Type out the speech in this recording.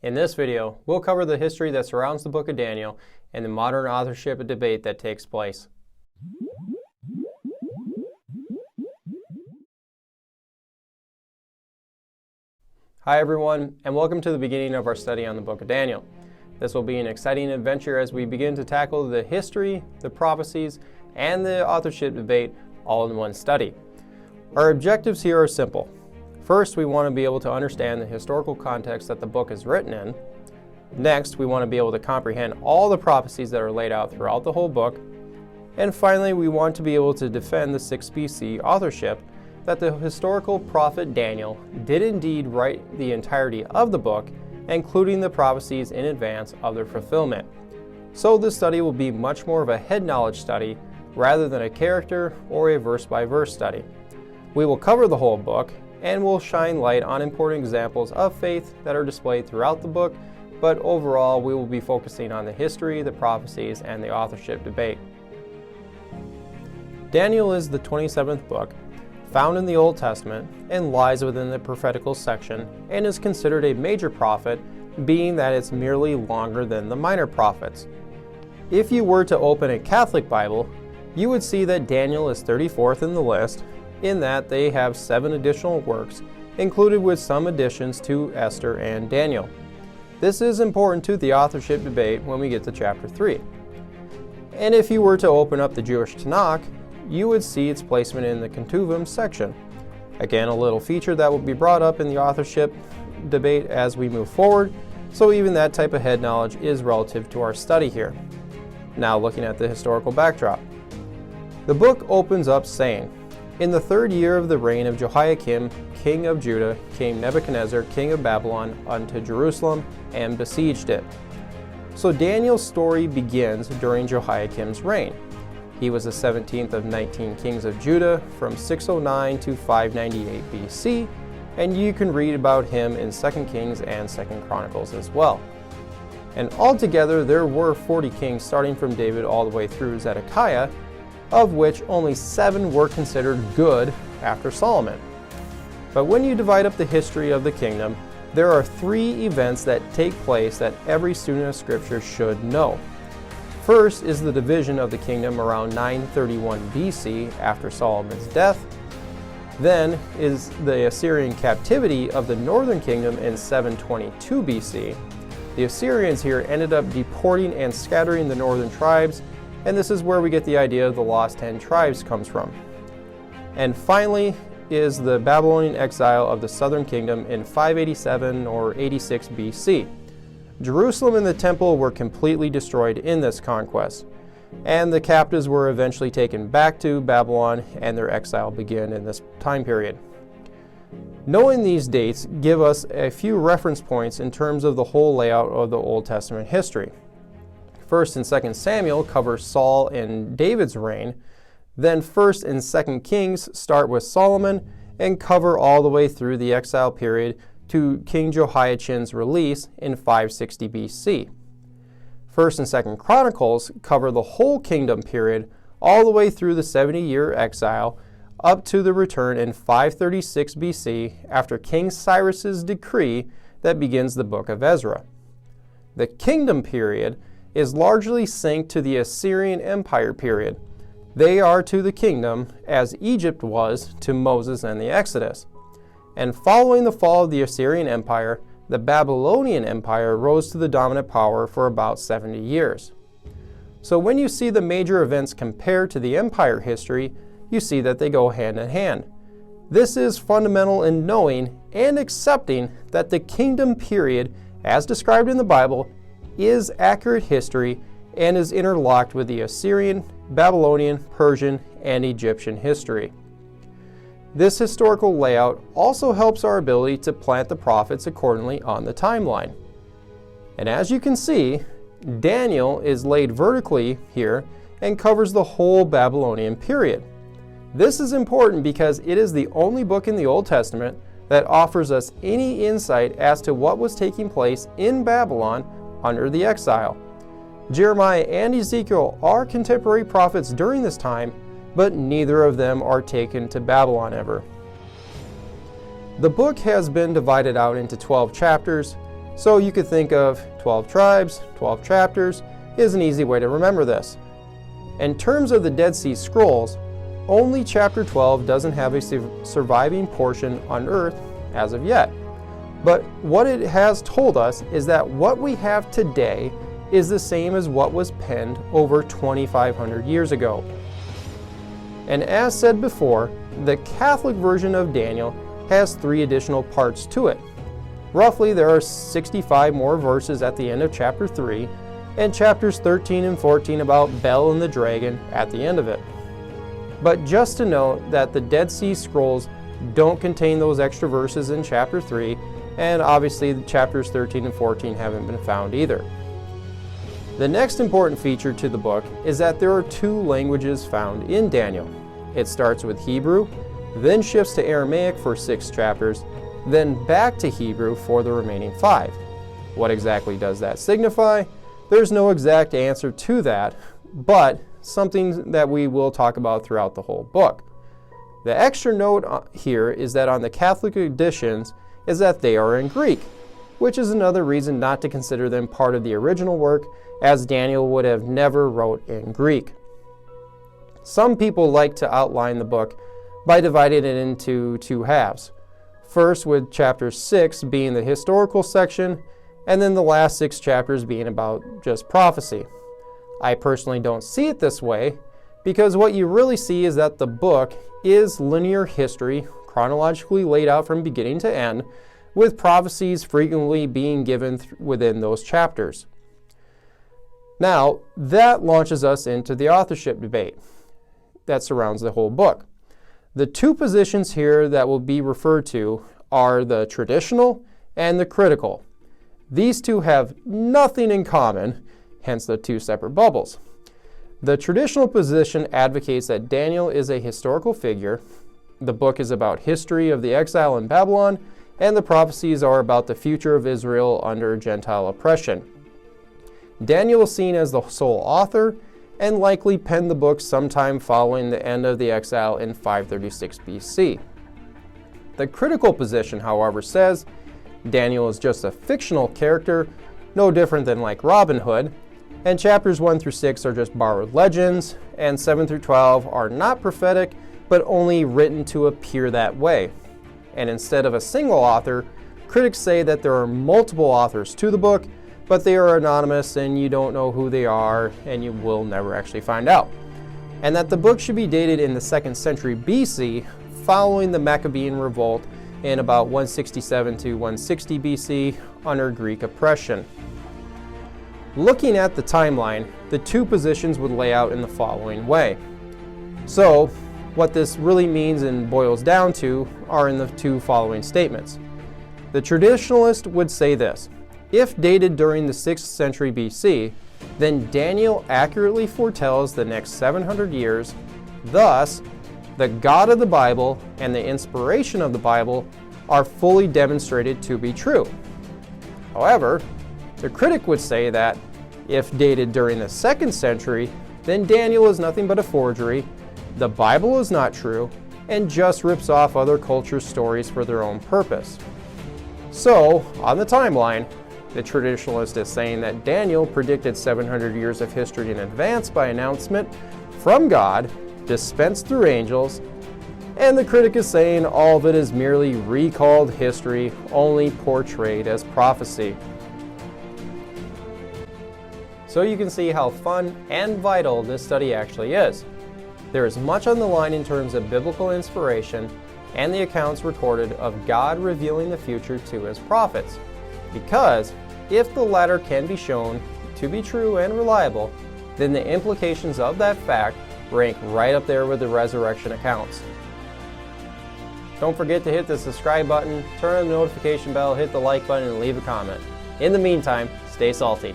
In this video, we'll cover the history that surrounds the book of Daniel and the modern authorship debate that takes place. Hi everyone, and welcome to the beginning of our study on the book of Daniel. This will be an exciting adventure as we begin to tackle the history, the prophecies, and the authorship debate all in one study. Our objectives here are simple. First, we want to be able to understand the historical context that the book is written in. Next, we want to be able to comprehend all the prophecies that are laid out throughout the whole book. And finally, we want to be able to defend the 6 BC authorship, that the historical prophet Daniel did indeed write the entirety of the book, including the prophecies in advance of their fulfillment. So this study will be much more of a head knowledge study rather than a character or a verse-by-verse study. We will cover the whole book and will shine light on important examples of faith that are displayed throughout the book, but overall we will be focusing on the history, the prophecies, and the authorship debate. Daniel is the 27th book, found in the Old Testament, and lies within the prophetical section, and is considered a major prophet, being that it's merely longer than the minor prophets. If you were to open a Catholic Bible, you would see that Daniel is 34th in the list, in that they have 7 additional works, included with some additions to Esther and Daniel. This is important to the authorship debate when we get to chapter 3. And if you were to open up the Jewish Tanakh, you would see its placement in the Ketuvim section. Again, a little feature that will be brought up in the authorship debate as we move forward, so even that type of head knowledge is relative to our study here. Now looking at the historical backdrop. The book opens up saying, "In the 3rd year of the reign of Jehoiakim, king of Judah, came Nebuchadnezzar, king of Babylon, unto Jerusalem, and besieged it." So Daniel's story begins during Jehoiakim's reign. He was the 17th of 19 kings of Judah from 609 to 598 BC, and you can read about him in 2 Kings and 2 Chronicles as well. And altogether there were 40 kings starting from David all the way through Zedekiah, of which only 7 were considered good after Solomon. But when you divide up the history of the kingdom, there are 3 events that take place that every student of Scripture should know. First is the division of the kingdom around 931 BC after Solomon's death. Then is the Assyrian captivity of the northern kingdom in 722 BC. The Assyrians here ended up deporting and scattering the northern tribes, and this is where we get the idea of the lost 10 tribes comes from. And finally is the Babylonian exile of the southern kingdom in 587 or 86 BC. Jerusalem and the temple were completely destroyed in this conquest, and the captives were eventually taken back to Babylon, and their exile began in this time period. Knowing these dates give us a few reference points in terms of the whole layout of the Old Testament history. 1st and 2nd Samuel cover Saul and David's reign, then 1st and 2nd Kings start with Solomon and cover all the way through the exile period to King Jehoiachin's release in 560 BC. 1st and 2nd Chronicles cover the whole kingdom period all the way through the 70-year exile up to the return in 536 BC after King Cyrus's decree that begins the book of Ezra. The kingdom period is largely synced to the Assyrian Empire period. They are to the kingdom as Egypt was to Moses and the Exodus. And following the fall of the Assyrian Empire, the Babylonian Empire rose to the dominant power for about 70 years. So when you see the major events compared to the empire history, you see that they go hand in hand. This is fundamental in knowing and accepting that the kingdom period, as described in the Bible, is accurate history and is interlocked with the Assyrian, Babylonian, Persian, and Egyptian history. This historical layout also helps our ability to plant the prophets accordingly on the timeline. And as you can see, Daniel is laid vertically here and covers the whole Babylonian period. This is important because it is the only book in the Old Testament that offers us any insight as to what was taking place in Babylon under the exile. Jeremiah and Ezekiel are contemporary prophets during this time, but neither of them are taken to Babylon ever. The book has been divided out into 12 chapters, So you could think of 12 tribes, 12 chapters is an easy way to remember this. In terms of the Dead Sea Scrolls, only chapter 12 doesn't have a surviving portion unearthed as of yet. But what it has told us is that what we have today is the same as what was penned over 2,500 years ago. And as said before, the Catholic version of Daniel has 3 additional parts to it. Roughly, there are 65 more verses at the end of chapter 3, and chapters 13 and 14 about Bel and the dragon at the end of it. But just to note that the Dead Sea Scrolls don't contain those extra verses in chapter 3, and obviously the chapters 13 and 14 haven't been found either. The next important feature to the book is that there are 2 languages found in Daniel. It starts with Hebrew, then shifts to Aramaic for 6 chapters, then back to Hebrew for the remaining 5. What exactly does that signify? There's no exact answer to that, but something that we will talk about throughout the whole book. The extra note here is that on the Catholic editions is that they are in Greek, which is another reason not to consider them part of the original work, as Daniel would have never wrote in Greek. Some people like to outline the book by dividing it into 2 halves. First, with chapter 6 being the historical section, and then the last 6 chapters being about just prophecy. I personally don't see it this way, because what you really see is that the book is linear history, chronologically laid out from beginning to end, with prophecies frequently being given within those chapters. Now, that launches us into the authorship debate that surrounds the whole book. The 2 positions here that will be referred to are the traditional and the critical. These 2 have nothing in common, hence the 2 separate bubbles. The traditional position advocates that Daniel is a historical figure, the book is about history of the exile in Babylon, and the prophecies are about the future of Israel under Gentile oppression. Daniel is seen as the sole author and likely penned the book sometime following the end of the exile in 536 BC. The critical position, however, says Daniel is just a fictional character, no different than like Robin Hood, and chapters 1 through 6 are just borrowed legends, and 7 through 12 are not prophetic, but only written to appear that way. And instead of a single author, critics say that there are multiple authors to the book, but they are anonymous and you don't know who they are, and you will never actually find out. And that the book should be dated in the 2nd century BC, following the Maccabean revolt in about 167 to 160 BC under Greek oppression. Looking at the timeline, the 2 positions would lay out in the following way. So, what this really means and boils down to are in the 2 following statements. The traditionalist would say this: if dated during the 6th century BC, then Daniel accurately foretells the next 700 years. Thus, the God of the Bible and the inspiration of the Bible are fully demonstrated to be true. However, the critic would say that if dated during the 2nd century, then Daniel is nothing but a forgery, the Bible is not true, and just rips off other cultures' stories for their own purpose. So, on the timeline, the traditionalist is saying that Daniel predicted 700 years of history in advance by announcement from God, dispensed through angels, and the critic is saying all of it is merely recalled history, only portrayed as prophecy. So you can see how fun and vital this study actually is. There is much on the line in terms of biblical inspiration and the accounts recorded of God revealing the future to his prophets. Because if the latter can be shown to be true and reliable, then the implications of that fact rank right up there with the resurrection accounts. Don't forget to hit the subscribe button, turn on the notification bell, hit the like button, and leave a comment. In the meantime, stay salty.